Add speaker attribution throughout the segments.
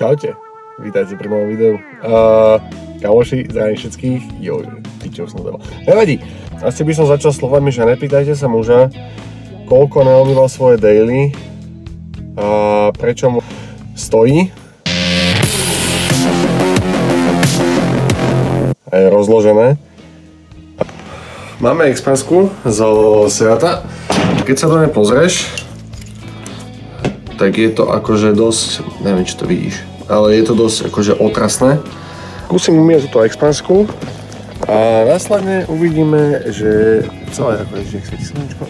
Speaker 1: Čaute, vítajte pri novom videu. Kamoši, zdravím všetkých. Jo, pičo som dal. Nevadí, asi by som začal slovami, že nepýtajte sa muža, koľko neomýval svoje daily, prečo mu stojí a je rozložené. Máme expansku zo Seata. Keď sa do nej pozrieš, tak je to akože dosť, neviem či to vidíš, ale je to dosť akože otrasné. Skúsim umieť túto expansku a následne uvidíme, že celé akože, že chce ti slnečko.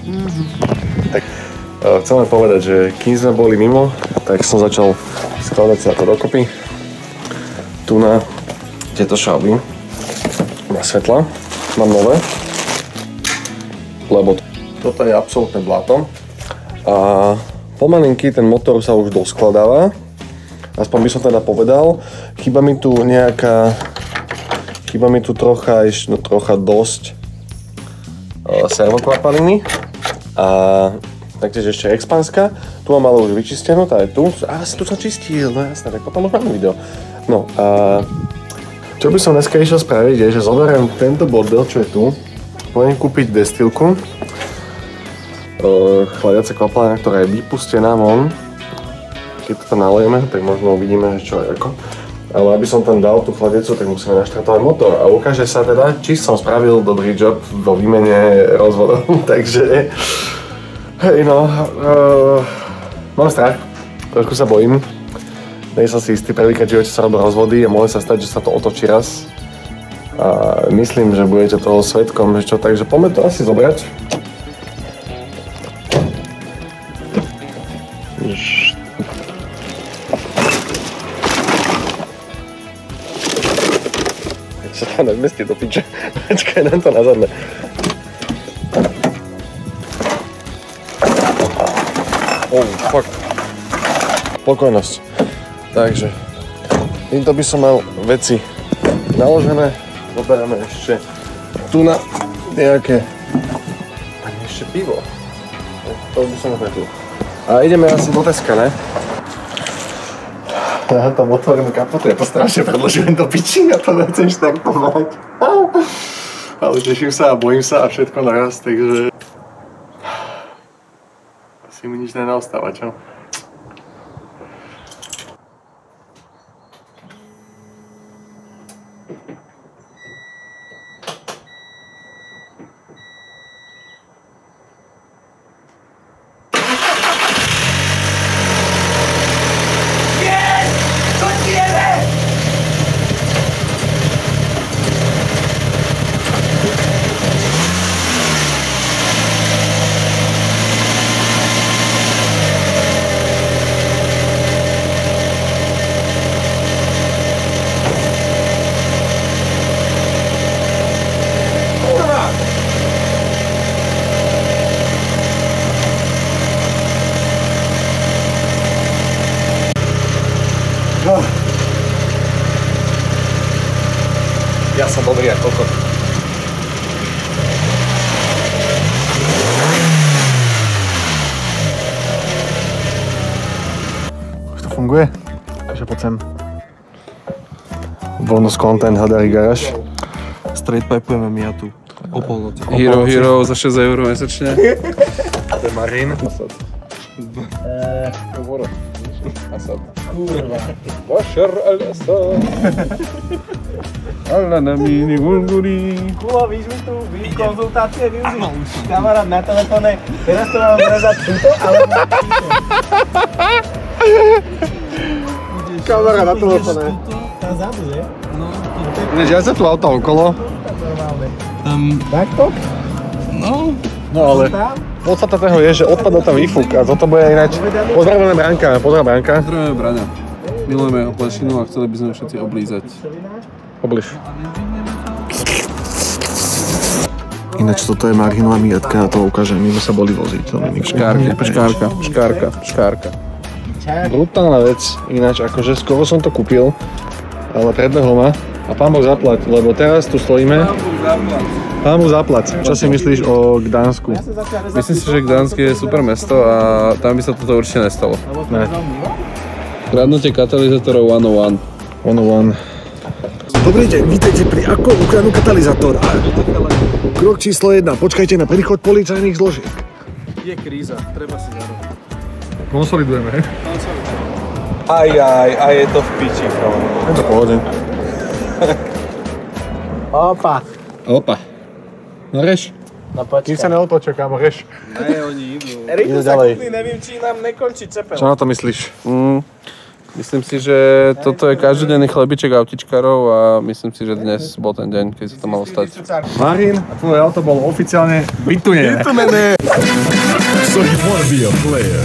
Speaker 1: Tak chcem povedať, že kým sme boli mimo, tak som začal skladať sa to dokopy. Tu na tieto šalby na svetla mám nové, lebo toto je absolútne blato a pomalinky ten motor sa už doskladáva, aspoň by som teda povedal. Chýba mi tu trocha dosť servoklapaliny a taktiež ešte expanska. Tu mám ale už vyčistenú, tá je tu. Tu sa čistil, no jasné, tak potom už máme video. No a čo by som dneska išiel spraviť je, že zoberiem tento bordel, čo je tu, pôjdem kúpiť destilku, chladiaca kvapalina, ktorá je vypustená von. Keď to nalejeme, tak možno uvidíme, čo je ako. Ale aby som tam dal tú chladiacu, tak musíme naštartovať motor a ukáže sa teda, či som spravil dobrý job vo výmene rozvodov. Takže, hej no, mám strach, trošku sa bojím. Nie som si istý, prvýkrát v živote sa robia rozvody a môže sa stať, že sa to otočí raz. A myslím, že budete toho svedkom, že čo, takže poďme to asi zobrať. Sa to nezmestí do piče. Počkaj, dám to na zadne. Oh, fuck. Pokojnosť. Takže, týmto by som mal veci naložené. Zoberieme ešte tu na nejaké... Ani ešte pivo. To by som tu. A ideme asi do Teska, ne? Ja tam otvorím kapotu, ja to strašne predložujem do piči a to nechcem štartovať. Ale teším sa a bojím sa a všetko naraz, takže... Asi mi nič nenaostáva, čo? Ja som dobrý aj kokot. Už to funguje? Takže poď sem. Bonus content Hadari Garage.
Speaker 2: Straight pipujeme my a tu. O polnoci.
Speaker 3: Hero za 6 € mesačne.
Speaker 1: To je Marín.
Speaker 3: Asad. Kurva. Bashar al-Assad. Allah na mini Bulguri.
Speaker 4: Kulo, víš mi tu konzultácie využiť? Kamarát na telefóne, teraz to mám rezať túto, alebo
Speaker 1: Kamarát na telefóne.
Speaker 4: tam zadu, že?
Speaker 1: Vieš, ja sa tu auta okolo.
Speaker 4: Takto?
Speaker 3: No.
Speaker 1: No ale podstata toho je, že odpadol tam výfuk a toto bude ináč. Pozdravujeme Bránka, Bránka.
Speaker 3: Zdravíme Braňa. Milujeme oplešinu a chceli by sme všetci oblízať.
Speaker 1: Obliž. Ináč toto je Marhinová miatka a to ukáže, my sme sa boli voziť. Škárka. Brutálna vec, ináč akože skoro som to kúpil, ale predbehol ma a pán Boh zaplať, lebo teraz tu stojíme. Pán Boh zaplať. Čo si myslíš o Gdansku?
Speaker 3: Myslím si, že Gdansk je super mesto a tam by sa toto určite nestalo.
Speaker 1: Ne.
Speaker 3: Kradnutie katalizátorov 101.
Speaker 1: 101. Dobrý deň, vítajte pri Ako ukradnú katalizátor. Krok číslo 1. Počkajte na príchod policajných zložiek.
Speaker 3: Je kríza, treba si zarobiť.
Speaker 1: Konsolidujeme, hej?
Speaker 2: Aj je to v piči,
Speaker 1: Je to pohode.
Speaker 4: Opa.
Speaker 3: Opa. No reš.
Speaker 4: No počkaj.
Speaker 1: Kým sa neotočia, kámo, reš.
Speaker 3: Ne, oni idú.
Speaker 4: Rýchlo
Speaker 1: Ide
Speaker 4: sa
Speaker 1: ďalej.
Speaker 4: kúpli, neviem, či nám nekončí cepel.
Speaker 1: Čo na to myslíš?
Speaker 3: Myslím si, že toto je každodenný chlebiček autičkarov a myslím si, že dnes bol ten deň, keď sa to malo stať.
Speaker 1: Marín, tvoje auto bolo oficiálne vytunené.
Speaker 5: So you wanna be a player,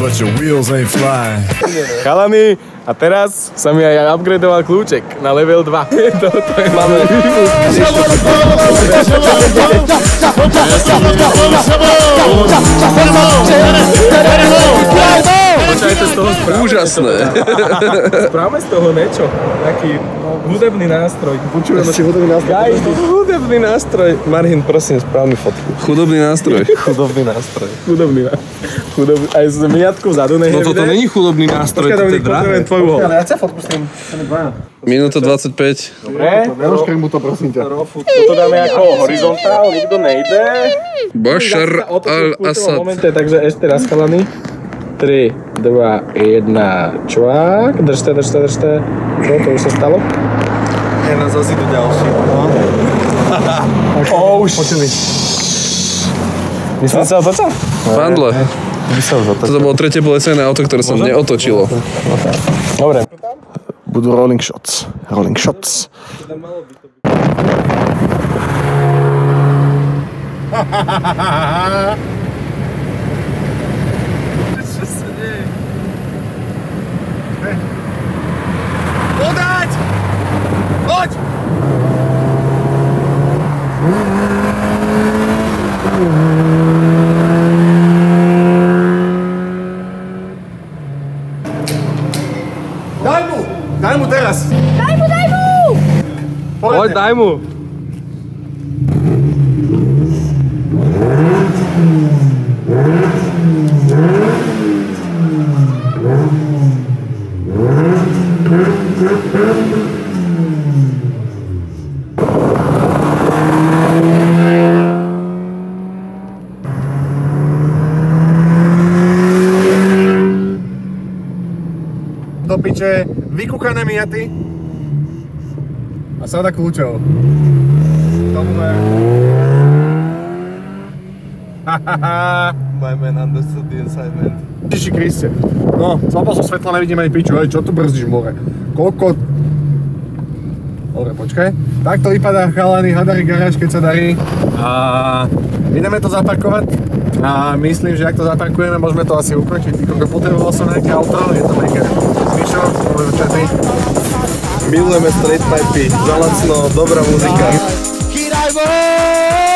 Speaker 5: but your wheels ain't flying.
Speaker 4: Chalani, a teraz sa mi aj upgradeoval kľúček na level 2. Toto je máme. Počujete z toho správne?
Speaker 3: Úžasné.
Speaker 4: Správame z toho niečo. Taký hudebný nástroj.
Speaker 1: Počujeme si hudobný nástroj.
Speaker 4: Guys, hudebný nástroj. Marhin, prosím, správ mi fotku.
Speaker 3: Chudobný nástroj.
Speaker 1: Chudobný nástroj.
Speaker 4: Hudobný nástroj. Aj s miatkou vzadu
Speaker 3: No toto není chudobný nástroj,
Speaker 4: Počkaj,
Speaker 3: toto je
Speaker 4: Dominik,
Speaker 3: drahé.
Speaker 4: potrebujem tvoju hol.
Speaker 1: Ja chcem fotku s tým.
Speaker 3: Minúta 25.
Speaker 4: Dobre.
Speaker 1: Neroškrem mu to, prosím ťa.
Speaker 4: Toto dáme ako horizontál, nikto nejde.
Speaker 3: Bashar al-Assad.
Speaker 4: Momente, takže ešte raz, chalani. 3, 2, 1, čvák. Držte. No, to už sa stalo.
Speaker 2: Ja na zase idú ďalší.
Speaker 4: Počuli. Myslím sa otočal?
Speaker 3: Vandle. Toto bolo tretie policajné auto, ktoré sa neotočilo.
Speaker 4: Dobre.
Speaker 1: Budú rolling shots. Rolling shots.
Speaker 4: Podať! Poď!
Speaker 1: Daj mu teraz.
Speaker 4: Poď, daj mu!
Speaker 1: Do piče, vykúkané miaty. A sada kľúčov. Tomu je.
Speaker 2: My man understood the assignment.
Speaker 1: Ježiši Kriste. No, zapal som svetlo, nevidím ani piču. Hej, čo tu brzdíš more? Koľko... Dobre, počkaj. Takto vypadá chalani Hadari garáž, keď sa darí. A ideme to zaparkovať. A myslím, že ak to zaparkujeme, môžeme to asi ukončiť. Potreboval som nejaké auto, je to nejaké Mišo, môžeme začať.
Speaker 2: Milujeme straight pipey, za lacno, dobrá muzika.
Speaker 6: Király vagy!